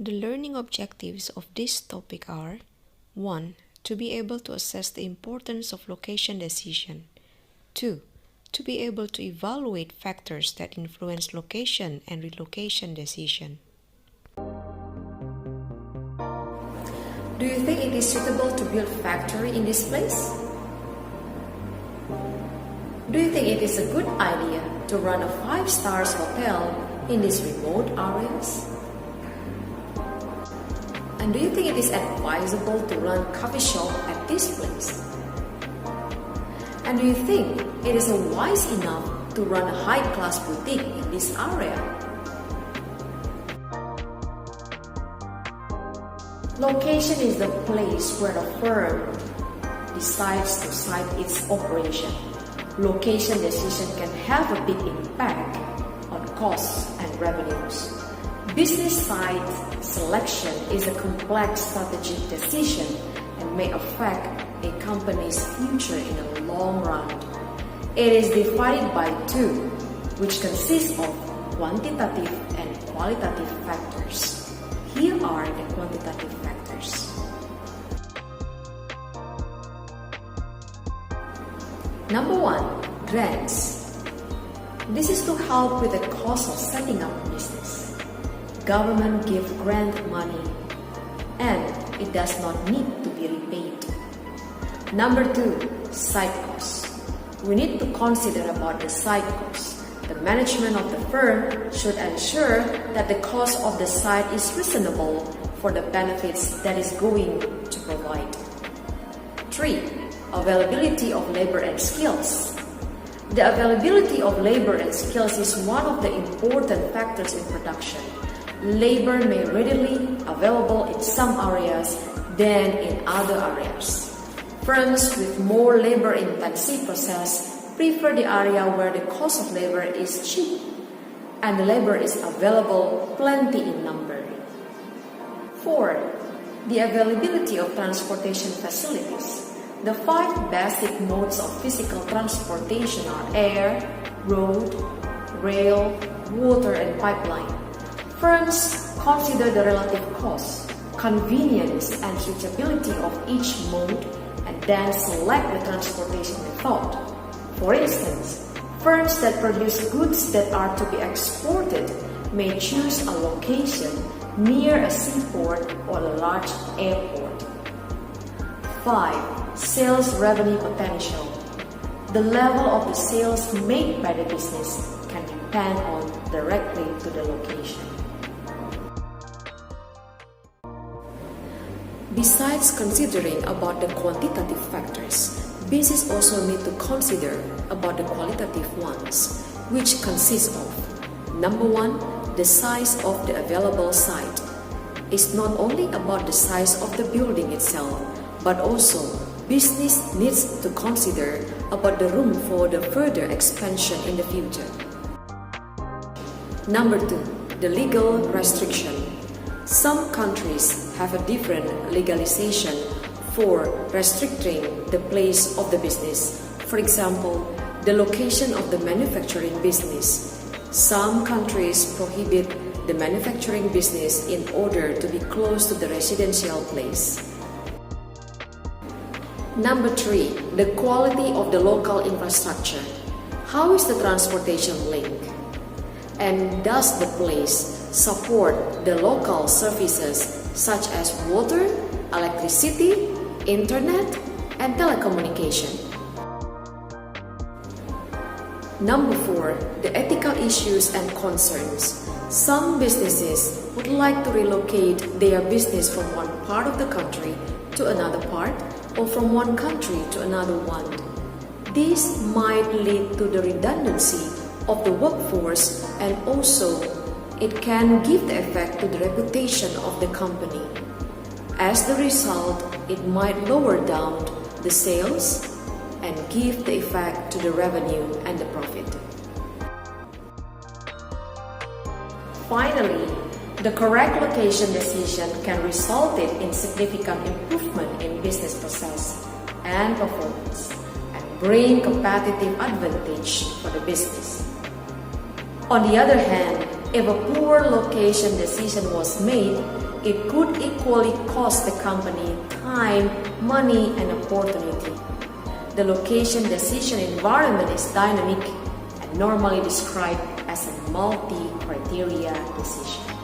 The learning objectives of this topic are 1. To be able to assess the importance of location decision. 2. To be able to evaluate factors that influence location and relocation decision. Do you think it is suitable to build factory in this place? Do you think it is a good idea to run a 5-star hotel in these remote areas? And do you think it is advisable to run coffee shop at this place? And do you think it is wise enough to run a high-class boutique in this area? Location is the place where a firm decides to site its operation. Location decision can have a big impact on costs and revenues. Business site selection is a complex strategic decision and may affect a company's future in the long run. It is divided by two, which consists of quantitative and qualitative factors. Here are the quantitative factors. Number 1, grants. This is to help with the cost of setting up a business. Government gives grant money and it does not need to be repaid. Number 2, site costs. We need to consider about the site costs. The management of the firm should ensure that the cost of the site is reasonable for the benefits that is going to provide. 3. Availability of labor and skills. The availability of labor and skills is one of the important factors in production. Labor may readily available in some areas than in other areas. Firms with more labor-intensive process prefer the area where the cost of labor is cheap and the labor is available plenty in number. 4. The availability of transportation facilities. The 5 basic modes of physical transportation are air, road, rail, water, and pipeline. Firms consider the relative cost, convenience, and suitability of each mode and then select the transportation method. For instance, firms that produce goods that are to be exported may choose a location near a seaport or a large airport. 5. Sales revenue potential. The level of the sales made by the business can depend on directly to the location. Besides considering about the quantitative factors, business also need to consider about the qualitative ones, which consist of number 1, the size of the available site. It's not only about the size of the building itself, but also business needs to consider about the room for the further expansion in the future. Number 2, the legal restriction. Some countries have a different legalization for restricting the place of the business. For example, the location of the manufacturing business. Some countries prohibit the manufacturing business in order to be close to the residential place. Number 3, the quality of the local infrastructure. How is the transportation link? And does the place support the local services such as water, electricity, internet, and telecommunication? Number 4, the ethical issues and concerns. Some businesses would like to relocate their business from one part of the country to another part or from one country to another one. This might lead to the redundancy of the workforce and also it can give the effect to the reputation of the company. As the result, it might lower down the sales and give the effect to the revenue and the profit. Finally, the correct location decision can result in significant improvement in business process and performance and bring competitive advantage for the business. On the other hand, if a poor location decision was made, it could equally cost the company time, money, and opportunity. The location decision environment is dynamic and normally described as a multi-criteria decision.